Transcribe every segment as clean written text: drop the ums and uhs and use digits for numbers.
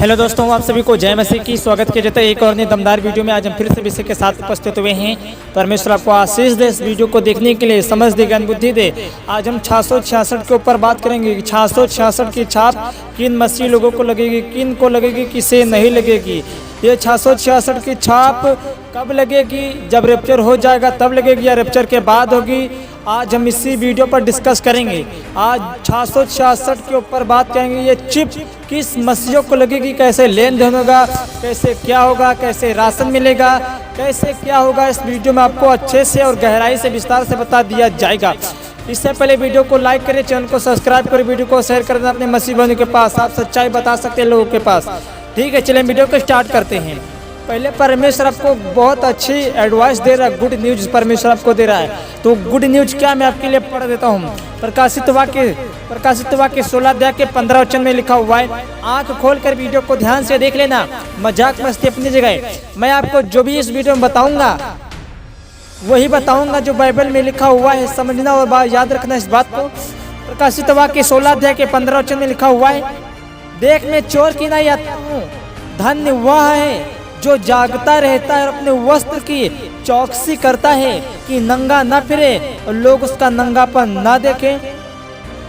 Hello दोस्तों, आप सभी को जय मसीह की स्वागत किया जाता है एक और नई दमदार वीडियो में। आज हम फिर से विषय के साथ उपस्थित हुए हैं। परमेश्वर आपको आशीष दे, इस वीडियो को देखने के लिए समझ दे, ज्ञान बुद्धि दे। आज हम 666 के ऊपर बात करेंगे कि 666 की छाप किन मसीह लोगों को लगेगी, किन को लगेगी, किसे नहीं लगेगी। ये 666 की छाप कब लगेगी? जब रैप्चर हो जाएगा तब लगेगी या रैप्चर के बाद होगी? आज हम इसी वीडियो पर डिस्कस करेंगे। आज 666 के ऊपर बात करेंगे। ये चिप किस मसीहों को लगेगी, कैसे लेन देन होगा, कैसे क्या होगा, कैसे राशन मिलेगा, कैसे क्या होगा, इस वीडियो में आपको अच्छे से और गहराई से विस्तार से बता दिया जाएगा। इससे पहले वीडियो को लाइक करें, चैनल को सब्सक्राइब करें, वीडियो को शेयर कर दें अपने मसीह भाइयों के पास। आप सच्चाई बता सकते हैं लोगों के पास। ठीक है, चलिए वीडियो को स्टार्ट करते हैं। पहले परमेश्वर आपको बहुत अच्छी एडवाइस दे रहा है, गुड न्यूज परमेश्वर आपको दे रहा है। तो गुड न्यूज क्या, मैं आपके लिए पढ़ देता हूँ। प्रकाशित वाक्य 16 अध्याय के 15 वचन में लिखा हुआ है। आंख खोलकर वीडियो को ध्यान से देख लेना, मजाक मस्ती अपनी जगह। मैं आपको जो भी इस वीडियो में बताऊंगा वही बताऊंगा जो बाइबल में लिखा हुआ है। समझना और याद रखना इस बात को। प्रकाशित वाक्य 16 अध्याय के 15 वचन में लिखा हुआ है, देख मैं चोर की नहीं आता हूँ, धन्य वह है जो जागता रहता है और अपने वस्त्र की चौकसी करता है कि नंगा न फिरे और लोग उसका नंगापन न देखें।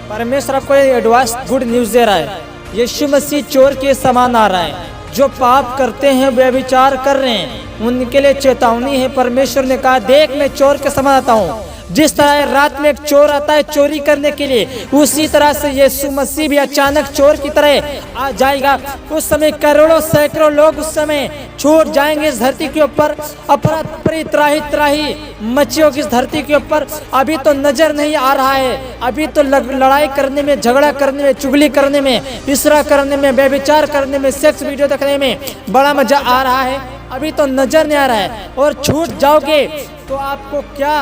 परमेश्वर आपको एडवाइस गुड न्यूज दे रहा है। यीशु मसीह चोर के समान आ रहा है। जो पाप करते हैं, व्यभिचार कर रहे हैं, उनके लिए चेतावनी है। परमेश्वर ने कहा, देख मैं चोर के समान आता हूँ। जिस तरह रात में एक चोर आता है चोरी करने के लिए, उसी तरह से यीशु मसीह भी अचानक चोर की तरह आ जाएगा। उस समय करोड़ों सैकड़ों लोग उस समय छूट जाएंगे इस धरती के ऊपर। अपराध त्राही मची होगी इस धरती के ऊपर। अभी तो नजर नहीं आ रहा है, अभी तो लड़ाई करने में, झगड़ा करने में, चुगली करने में, इसरा करने में, व्यभिचार करने में, सेक्स वीडियो देखने में बड़ा मजा आ रहा है। अभी तो नजर नहीं आ रहा है। और छूट जाओगे तो आपको क्या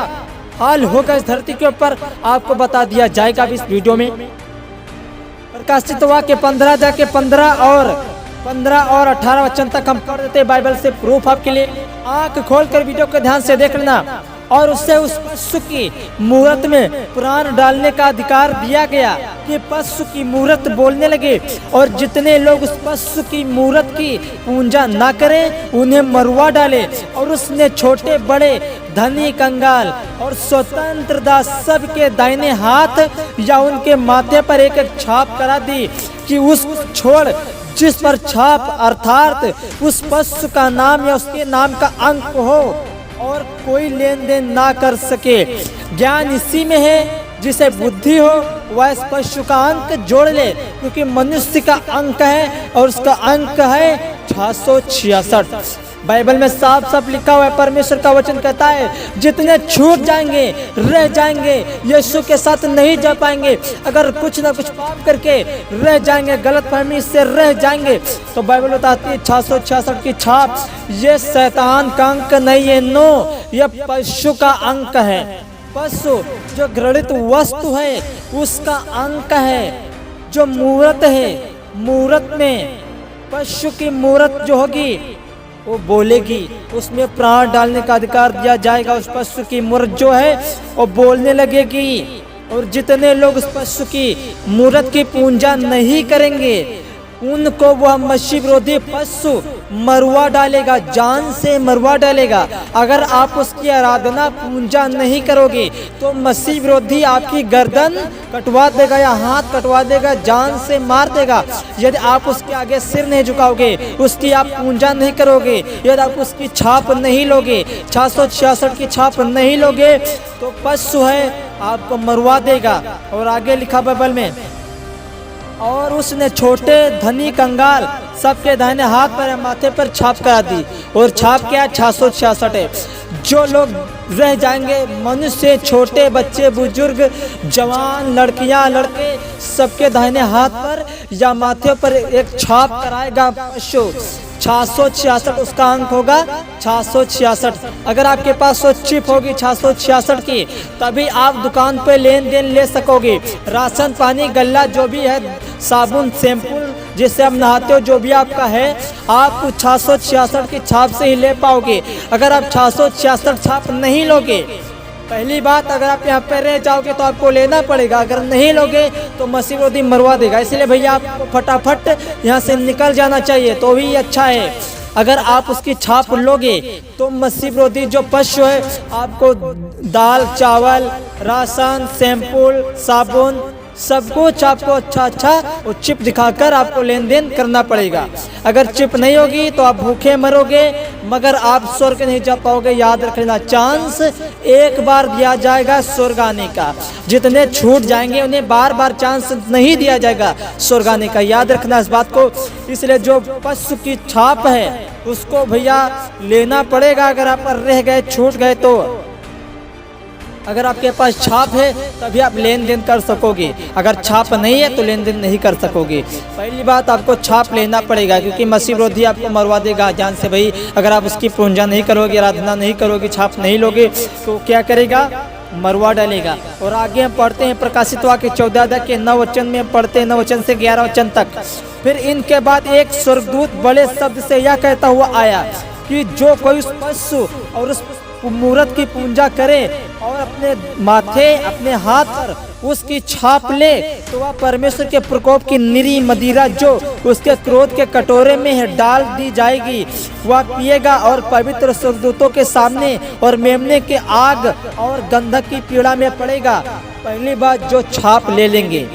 हाल होगा इस धरती के ऊपर, आपको बता दिया जाएगा इस वीडियो में। प्रकाशित वाक्य 15 जाके 15 और 18 वचन तक हम पढ़ देते बाइबल से प्रूफ आपके लिए। आंख खोलकर वीडियो को ध्यान से देख लेना। और उससे उस पशु की मूरत में प्राण डालने का अधिकार दिया गया कि पशु की मूरत बोलने लगे, और जितने लोग उस पशु की मूरत की पूजा न करें उन्हें मरवा डाले। और उसने छोटे बड़े, धनी कंगाल और स्वतंत्र दास सबके दाहिने हाथ या उनके माथे पर एक एक छाप करा दी कि उस छोड़ जिस पर छाप अर्थात उस पशु का नाम या उसके नाम का अंक हो और कोई लेन देन ना कर सके। ज्ञान इसी में है, जिसे बुद्धि हो वह इस पशु का अंक जोड़ ले, क्योंकि मनुष्य का अंक है और उसका अंक है 666। बाइबल में साफ साफ लिखा हुआ है। परमेश्वर का वचन कहता है, जितने छूट जाएंगे, रह जाएंगे, यीशु के साथ नहीं जा पाएंगे, अगर कुछ ना कुछ पाप करके रह जाएंगे, गलतफहमी से रह जाएंगे, तो बाइबल बताती है 666 की छाप ये शैतान का अंक नहीं है, नो, यह पशु का अंक है। पशु जो घृणित वस्तु है उसका अंक है। जो मूरत है, मूरत में पशु की मूरत जो होगी वो बोलेगी, उसमें प्राण डालने का अधिकार दिया जाएगा। उस पशु की मूरत जो है वो बोलने लगेगी। और जितने लोग उस पशु की मूरत की पूजा नहीं करेंगे उनको वह मसीह विरोधी पशु मरवा डालेगा, जान से मरवा डालेगा। अगर आप उसकी आराधना पूजा नहीं करोगे तो मसीह विरोधी आपकी गर्दन कटवा देगा या हाथ कटवा देगा, जान से मार देगा। यदि आप उसके आगे सिर नहीं झुकाओगे, उसकी आप पूजा नहीं करोगे, यदि आप उसकी छाप नहीं लोगे, 666 की छाप नहीं लोगे, तो पशु है आपको मरवा देगा। और आगे लिखा बाइबल में, और उसने छोटे, धनी, कंगाल सबके दाहिने हाथ पर या माथे पर छाप करा दी। और छाप क्या? 666 है। जो लोग रह जाएंगे, मनुष्य, छोटे बच्चे, बुजुर्ग, जवान, लड़कियां, लड़के, सबके दाहिने हाथ पर या माथे पर एक छाप कराएगा पशु। 666 उसका अंक होगा, 666। अगर आपके पास वो चिप होगी 666 की, तभी आप दुकान पे लेन देन ले सकोगे। राशन पानी, गल्ला जो भी है, साबुन, शैम्पू जिससे आप नहाते हो, जो भी आपका है, आप 666 की छाप से ही ले पाओगे। अगर आप 666 छाप नहीं लोगे पहली बात, अगर आप यहाँ पर रह जाओगे तो आपको लेना पड़ेगा, अगर नहीं लोगे तो मसीह विरोधी मरवा देगा। इसलिए भैया आपको फटाफट यहाँ से निकल जाना चाहिए तो भी अच्छा है। अगर आप उसकी छाप लोगे तो मसीह विरोधी जो पशु है आपको दाल, चावल, राशन, शैम्पू, साबुन सब कुछ आपको अच्छा और चिप दिखाकर आपको लेन देन करना पड़ेगा। अगर चिप नहीं होगी तो आप भूखे मरोगे, मगर आप स्वर्ग नहीं जा पाओगे। याद रख लेना, चांस एक बार दिया जाएगा स्वर्ग आने का। जितने छूट जाएंगे उन्हें बार बार चांस नहीं दिया जाएगा स्वर्ग आने का। याद रखना इस बात को। इसलिए जो पशु की छाप है उसको भैया लेना पड़ेगा। अगर आप रह गए, छूट गए तो अगर आपके पास छाप है तभी आप लेन देन कर सकोगे, अगर छाप नहीं है तो लेन देन नहीं कर सकोगे। पहली बात, आपको छाप लेना पड़ेगा क्योंकि मसीह विरोधी आपको मरवा देगा जान से। भाई अगर आप उसकी पूजा नहीं करोगे, आराधना नहीं करोगे, छाप नहीं लोगे तो क्या करेगा? मरवा डालेगा। और आगे हम पढ़ते हैं प्रकाशित वाक्य 14 अध्याय के 9 वचन में पढ़ते हैं, 9 वचन से 11 वचन तक। फिर इनके बाद एक स्वर्गदूत बड़े शब्द से यह कहता हुआ आया कि जो कोई उस पशु और उस मूरत की पूजा करे और अपने माथे, अपने हाथ पर उसकी छाप ले तो वह परमेश्वर के प्रकोप की निरी मदिरा जो उसके क्रोध के कटोरे में है डाल दी जाएगी, वह पिएगा और पवित्र स्वर्गदूतों के सामने और मेमने के आग और गंधक की पीड़ा में पड़ेगा। पहली बात, जो छाप ले लेंगे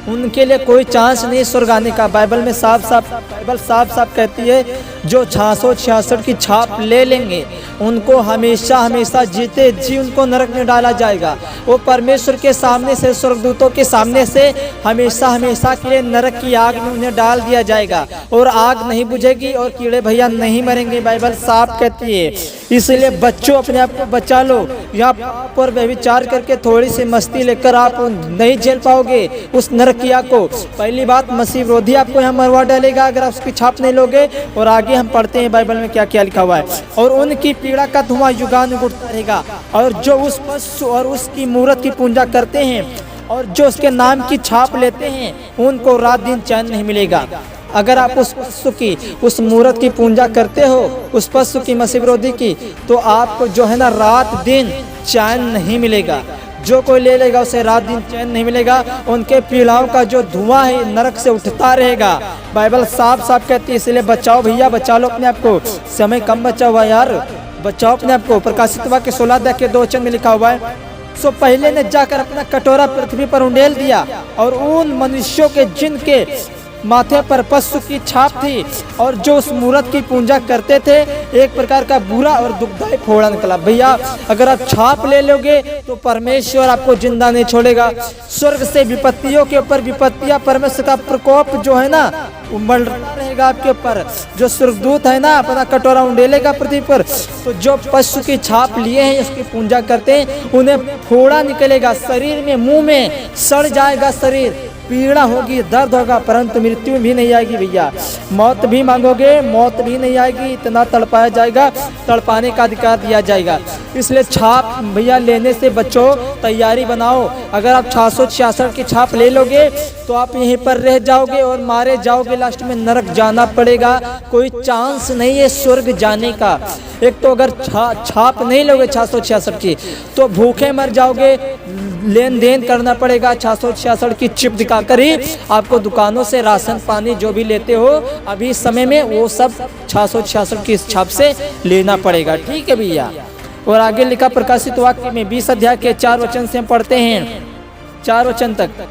उनके लिए कोई चांस नहीं स्वर्ग आने का। बाइबल साफ कहती है जो 666 की छाप ले लेंगे उनको हमेशा हमेशा जीते जी उनको नरक में डाला जाएगा। वो परमेश्वर के सामने से, स्वर्गदूतों के सामने से हमेशा हमेशा के लिए नरक की आग में उन्हें डाल दिया जाएगा और आग नहीं बुझेगी और कीड़े भैया नहीं मरेंगे। बाइबल साफ कहती है। इसलिए बच्चों, अपने आप को बचा लो। यहाँ पर व्यभिचार करके थोड़ी सी मस्ती लेकर आप नहीं झेल पाओगे उस नरक की आग को। पहली बात, मसीह विरोधी आपको यहाँ मरवा डालेगा अगर आप उसकी छाप नहीं लोगे। और आगे हम पढ़ते हैं बाइबल में क्या क्या लिखा हुआ है। और उनकी पीड़ा का धुआं युगानुयुग उठता रहेगा। और जो उस पशु और उसकी मूरत की पूजा करते हैं और जो उसके नाम की छाप लेते हैं उनको रात दिन चैन नहीं मिलेगा। अगर आप उस पशु की, उस मूरत की पूजा करते हो, उस पशु की, मसीह विरोधी की, तो आपको जो है ना रात दिन चैन नहीं मिलेगा। जो कोई ले लेगा उसे रात दिन चैन नहीं मिलेगा। उनके पीड़ाओं का जो धुआं है नरक से उठता रहेगा। बाइबल साफ कहती है। इसलिए बचाओ भैया, बचा लो अपने आप को। समय कम बचा हुआ यार, बचाओ अपने आप को। प्रकाशित वाक्य 16 अध्याय के 2 वचन में लिखा हुआ है, सो पहले ने जाकर अपना कटोरा पृथ्वी पर उंडेल दिया और उन मनुष्यों के जिनके माथे पर पशु की छाप थी और जो उस मूरत की पूजा करते थे एक प्रकार का बुरा और दुखदायी फोड़ा निकला। भैया अगर आप छाप ले लोगे तो परमेश्वर आपको जिंदा नहीं छोड़ेगा। स्वर्ग से विपत्तियों के ऊपर विपत्तियां, परमेश्वर का प्रकोप जो है ना वो मंडराता रहेगा आपके ऊपर। जो स्वर्गदूत है ना अपना कटोरा उंडेलेगा पृथ्वी पर, तो जो पशु की छाप लिए हैं, उसकी पूजा करते हैं, उन्हें फोड़ा निकलेगा शरीर में, मुंह में सड़ जाएगा शरीर, पीड़ा होगी, दर्द होगा, परंतु मृत्यु भी नहीं आएगी। भैया मौत भी मांगोगे, मौत भी नहीं आएगी। इतना तड़पाया जाएगा, तड़पाने का अधिकार दिया जाएगा। इसलिए छाप भैया लेने से बचो, तैयारी बनाओ। अगर आप 666 की छाप ले लोगे तो आप यहीं पर रह जाओगे और मारे जाओगे, लास्ट में नरक जाना पड़ेगा। कोई चांस नहीं है स्वर्ग जाने का। एक तो अगर छाप नहीं लोगे 666 की तो भूखे मर जाओगे, लेन देन करना पड़ेगा। 666 की चिप दिखाकर ही आपको दुकानों से राशन पानी जो भी लेते हो अभी समय में वो सब 666 की छाप से लेना पड़ेगा। ठीक है भैया। और आगे लिखा प्रकाशित वाक्य में 20 अध्याय के 4 वचन से हम पढ़ते हैं, 4 वचन तक।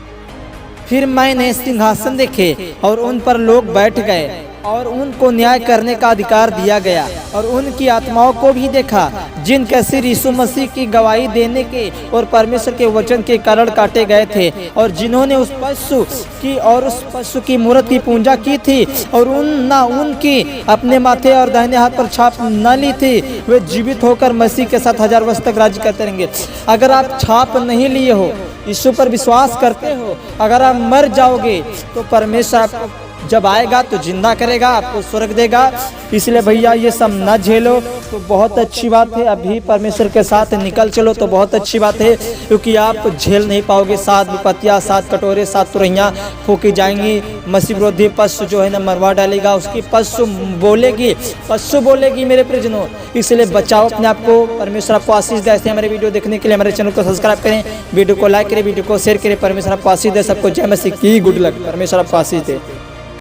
फिर मैंने सिंहासन देखे और उन पर लोग बैठ गए और उनको न्याय करने का अधिकार दिया गया और उनकी आत्माओं को भी देखा जिनके सिर यीशु मसीह की गवाही देने के और परमेश्वर के वचन के कारण काटे गए थे और जिन्होंने उस पशु की मूर्त की पूजा की थी और उनकी अपने माथे और दाहिने हाथ पर छाप न ली थी, वे जीवित होकर मसीह के साथ 1000 वर्ष तक राज्य करते रहेंगे। अगर आप छाप नहीं लिए हो, यीशु पर विश्वास करते हो, अगर आप मर जाओगे तो परमेश्वर आपको जब आएगा तो जिंदा करेगा, आपको स्वर्ग देगा। इसलिए भैया ये सब न झेलो तो बहुत अच्छी बात है, अभी परमेश्वर के साथ निकल चलो तो बहुत अच्छी बात है, क्योंकि आप झेल नहीं पाओगे। 7 विपत्तियाँ, 7 कटोरे, 7 तुरैयाँ फूकी जाएंगी। मसीह विरोधी पशु जो है ना मरवा डालेगा, उसकी पशु बोलेगी मेरे प्रियजनों। इसलिए बचाओ अपने आप को, परमेश्वर आपको आशीष दे। ऐसे हमारे वीडियो देखने के लिए हमारे चैनल को सब्सक्राइब करें, वीडियो को लाइक करें, वीडियो को शेयर करें। परमेश्वर आपको आशीष दे। सबको जय मसीह की गुड लक। परमेश्वर आपको आशीष दे।